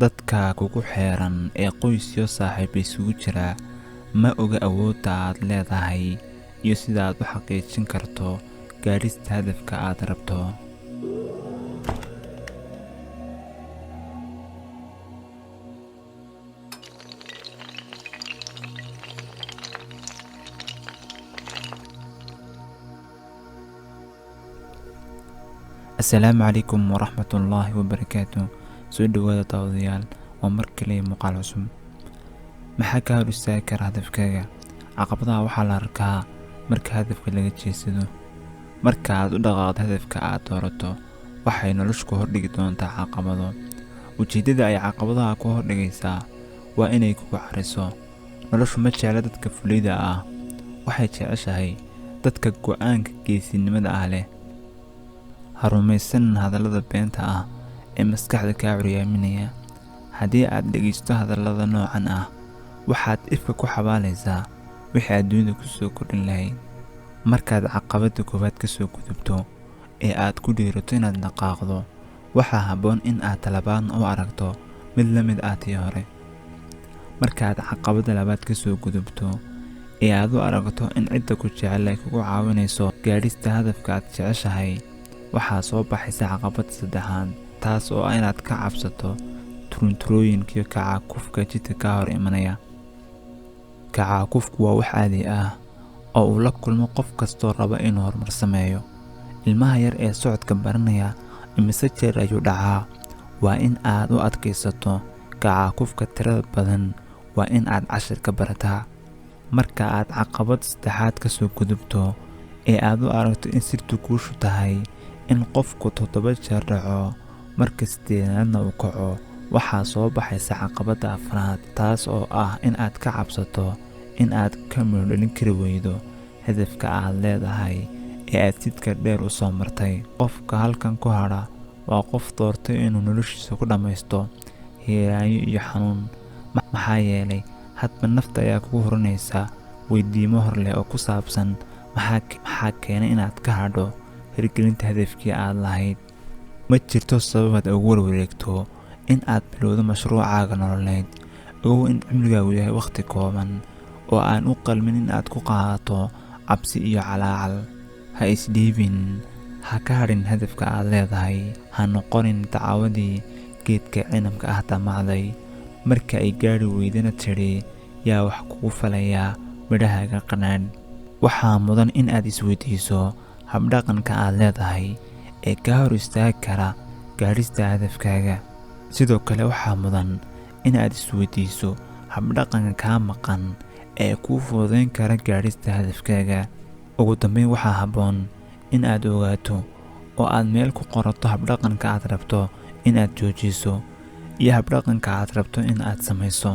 Dadka kugu xeeran ee qoys iyo saaxiib isugu jira ma oga awoodda aad leedahay iyo sida aad u xaqiijin karto gaadhista hadafka aad rabto. Assalaamu calaykum waraxmatullaahi wabarakaatuh. Soo dhawaada daawadayaal, waa mar kale muuqaal cusub. Maxaa ka hor istaagi kara hadafkaaga? Caqabadaha waxaa la arkaa marka hadafka laga jeedsado. Marka aad u dhaqaaqdo hadafka aad doorato, waxay noloshu ku hordhigi doontaa caqabado. Ujeeddada ay caqabadaha ku hordhigaysaa waa inay kugu cariso. Noloshu ma jecla dadka fulida ah, waxay jeceshahay dadka go'aanka geesinimada ah leh. Ha rumaysan hadallada beenta ah ee maskaxda kaa curyaaminaya. Haddii aad dhegaysto hadallada noocan ah, waxaad ifka ku xabaalaysaa wixii aad dunida ku soo kordhin lahayd. Markaad caqabadda koowaad ka soo gudubto ee aad ku dhiirato inaad dhaqaaqdo, waxaa habboon in aad talabaadna u aragto mid la mid ah tii hore. Markaad caqabadda labaad ka soo gudubto ee aad u aragto in cidda ku jecel ay kugu caawinayso gaadhista hadafka aad jeceshahay, waxaa soo baxaysa caqabadda saddexaad, taas oo ah inaad ka cabsato turunturooyinka iyo kacaakufka jidka ka hor imanaya. Kacaakufku waa wax caadi ah oo uu la kulmo qof kastoo raba inuu horumar sameeyo. Ilmaha yar ee socodka baranaya imise jeer ayuu dhacaa. Waa in aad u adkaysato kacaakufka tirada badan, waa in aad cashir ka barataa. Marka aad caqabadda saddexaad ka soo gudubto ee aad u aragto in sirtu guushu tahay in qofku 7 jeer dhaco marka 8aadna uu kaco, waxaa soo baxaysa caqabadda afraad, taas oo ah in aad ka cabsato in aad ka miro dhalin kari weydo hadafka aad leedahay ee aad jidka dheer u soo martay. Qofka halkan ku hadha waa qof doortay inuu noloshiisa ku dhammaysto hiiraanyo iyo xanuun. Maxaa yeelay hadba nafta ayaa kugu horanaysa weydiimo hor leh oo ku saabsan maxaa keenay inaad ka hadho hirgelinta hadafkii aad lahayd. Ma jirto sababaad ugu warwareegto in aad bilowdo mashruucaaga nololeed. Ogow in cimrigaagu yahay waqti kooban oo aan u qalmin in aad ku qaadato cabsi iyo calaacal. Ha isdhiibin, ha ka hadhin hadafka aad leedahay, ha noqonin dacwadii geedka cinabka ah damacday. Marka ay gaadhi weydana tidhi yaa wax kugu falayaa midhahaaga qanaadh. Waxaa mudan in aad isweydiiso habdhaqanka aad leedahay ee ka hor istaagi kara gaadhista hadafkaaga. Sidoo kale waxaa mudan in aad isweydiiso habdhaqanka kaa maqan ee kuu fududayn kara gaadhista hadafkaaga. Ugu dambeyn, waxaa habboon in aad ogaato oo aad meel ku qorato habdhaqanka aad rabto in aad joojiso iyo habdhaqanka aad rabto in aad samayso.